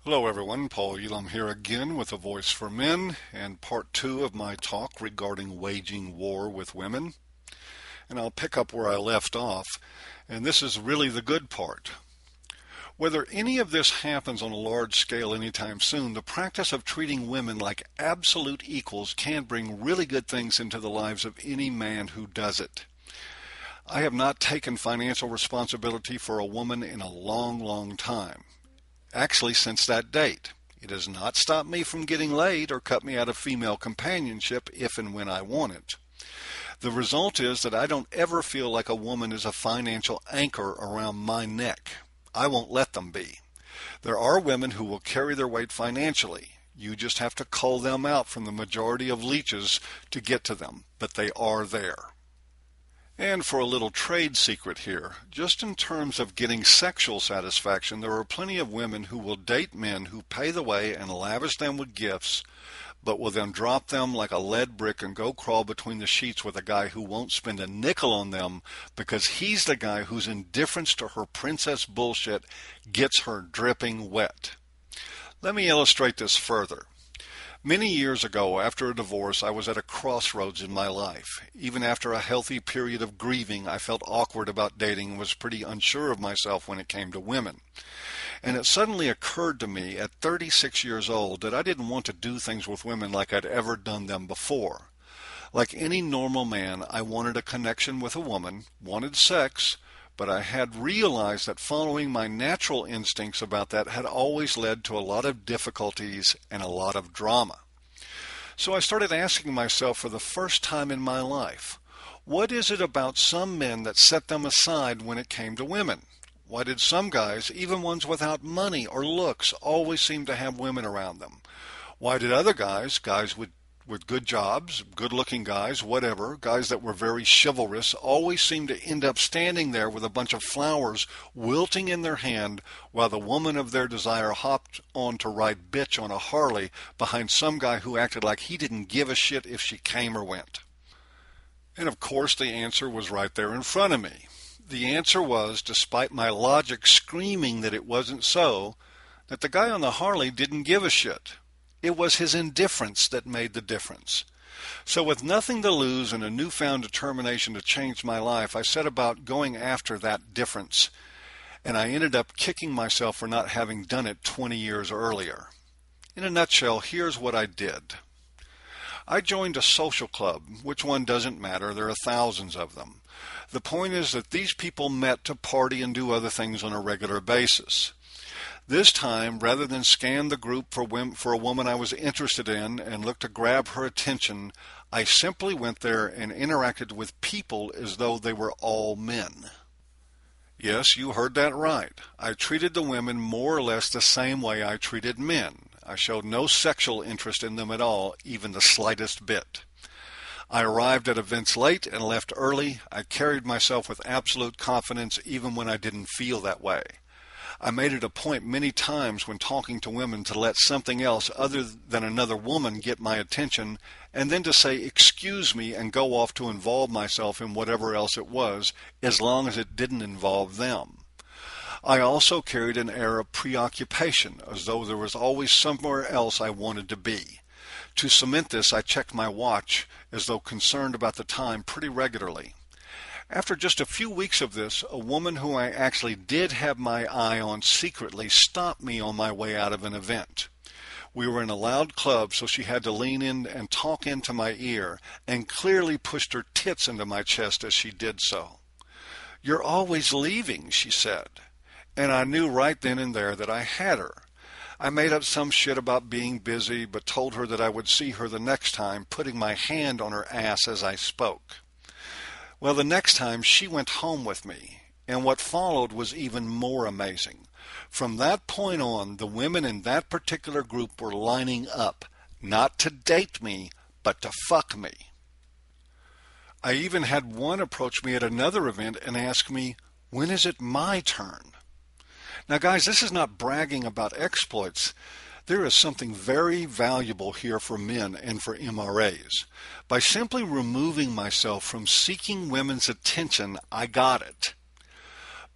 Hello everyone, Paul Elam here again with A Voice for Men and part 2 of my talk regarding waging war with women. And I'll pick up where I left off, and this is really the good part. Whether any of this happens on a large scale anytime soon, the practice of treating women like absolute equals can bring really good things into the lives of any man who does it. I have not taken financial responsibility for a woman in a long time. Actually, since that date. It has not stopped me from getting laid or cut me out of female companionship if and when I want it. The result is that I don't ever feel like a woman is a financial anchor around my neck. I won't let them be. There are women who will carry their weight financially. You just have to cull them out from the majority of leeches to get to them, but they are there. And for a little trade secret here, just in terms of getting sexual satisfaction, there are plenty of women who will date men who pay the way and lavish them with gifts, but will then drop them like a lead brick and go crawl between the sheets with a guy who won't spend a nickel on them because he's the guy whose indifference to her princess bullshit gets her dripping wet. Let me illustrate this further. Many years ago, after a divorce, I was at a crossroads in my life. Even after a healthy period of grieving, I felt awkward about dating and was pretty unsure of myself when it came to women. And it suddenly occurred to me at 36 years old that I didn't want to do things with women like I'd ever done them before. Like any normal man, I wanted a connection with a woman, wanted sex, but I had realized that following my natural instincts about that had always led to a lot of difficulties and a lot of drama. So I started asking myself for the first time in my life, what is it about some men that set them aside when it came to women? Why did some guys, even ones without money or looks, always seem to have women around them? Why did other guys with good jobs, good-looking guys, whatever, guys that were very chivalrous, always seemed to end up standing there with a bunch of flowers wilting in their hand while the woman of their desire hopped on to ride bitch on a Harley behind some guy who acted like he didn't give a shit if she came or went? And of course the answer was right there in front of me. The answer was, despite my logic screaming that it wasn't so, that the guy on the Harley didn't give a shit. It was his indifference that made the difference. So with nothing to lose and a newfound determination to change my life, I set about going after that difference. And I ended up kicking myself for not having done it 20 years earlier. In a nutshell, here's what I did. I joined a social club. Which one doesn't matter. There are thousands of them. The point is that these people met to party and do other things on a regular basis. This time, rather than scan the group for a woman I was interested in and look to grab her attention, I simply went there and interacted with people as though they were all men. Yes, you heard that right. I treated the women more or less the same way I treated men. I showed no sexual interest in them at all, even the slightest bit. I arrived at events late and left early. I carried myself with absolute confidence even when I didn't feel that way. I made it a point many times when talking to women to let something else other than another woman get my attention and then to say excuse me and go off to involve myself in whatever else it was as long as it didn't involve them. I also carried an air of preoccupation as though there was always somewhere else I wanted to be. To cement this, I checked my watch as though concerned about the time pretty regularly. After just a few weeks of this, a woman who I actually did have my eye on secretly stopped me on my way out of an event. We were in a loud club, so she had to lean in and talk into my ear, and clearly pushed her tits into my chest as she did so. "You're always leaving," she said. And I knew right then and there that I had her. I made up some shit about being busy, but told her that I would see her the next time, putting my hand on her ass as I spoke. Well, the next time she went home with me, and what followed was even more amazing. From that point on, the women in that particular group were lining up, not to date me, but to fuck me. I even had one approach me at another event and ask me, "When is it my turn?" Now, guys, this is not bragging about exploits. There is something very valuable here for men and for MRAs. By simply removing myself from seeking women's attention, I got it.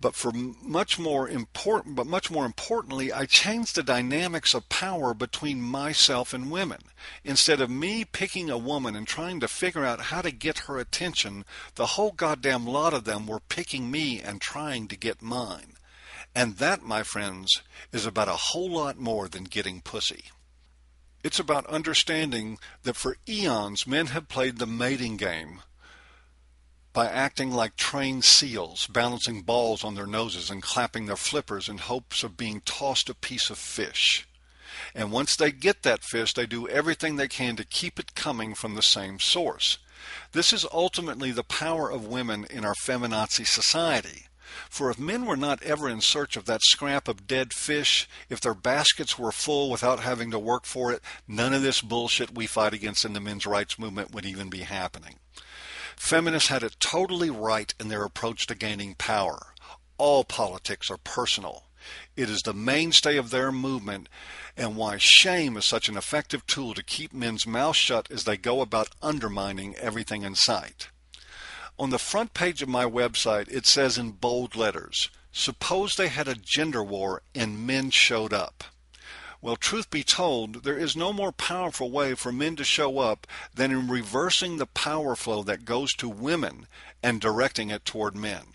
But much more importantly, I changed the dynamics of power between myself and women. Instead of me picking a woman and trying to figure out how to get her attention, the whole goddamn lot of them were picking me and trying to get mine. And that, my friends, is about a whole lot more than getting pussy. It's about understanding that for eons men have played the mating game by acting like trained seals, balancing balls on their noses and clapping their flippers in hopes of being tossed a piece of fish. And once they get that fish, they do everything they can to keep it coming from the same source. This is ultimately the power of women in our feminazi society. For if men were not ever in search of that scrap of dead fish, if their baskets were full without having to work for it, none of this bullshit we fight against in the men's rights movement would even be happening. Feminists had it totally right in their approach to gaining power. All politics are personal. It is the mainstay of their movement and why shame is such an effective tool to keep men's mouths shut as they go about undermining everything in sight. On the front page of my website, it says in bold letters, "Suppose they had a gender war and men showed up." Well, truth be told, there is no more powerful way for men to show up than in reversing the power flow that goes to women and directing it toward men.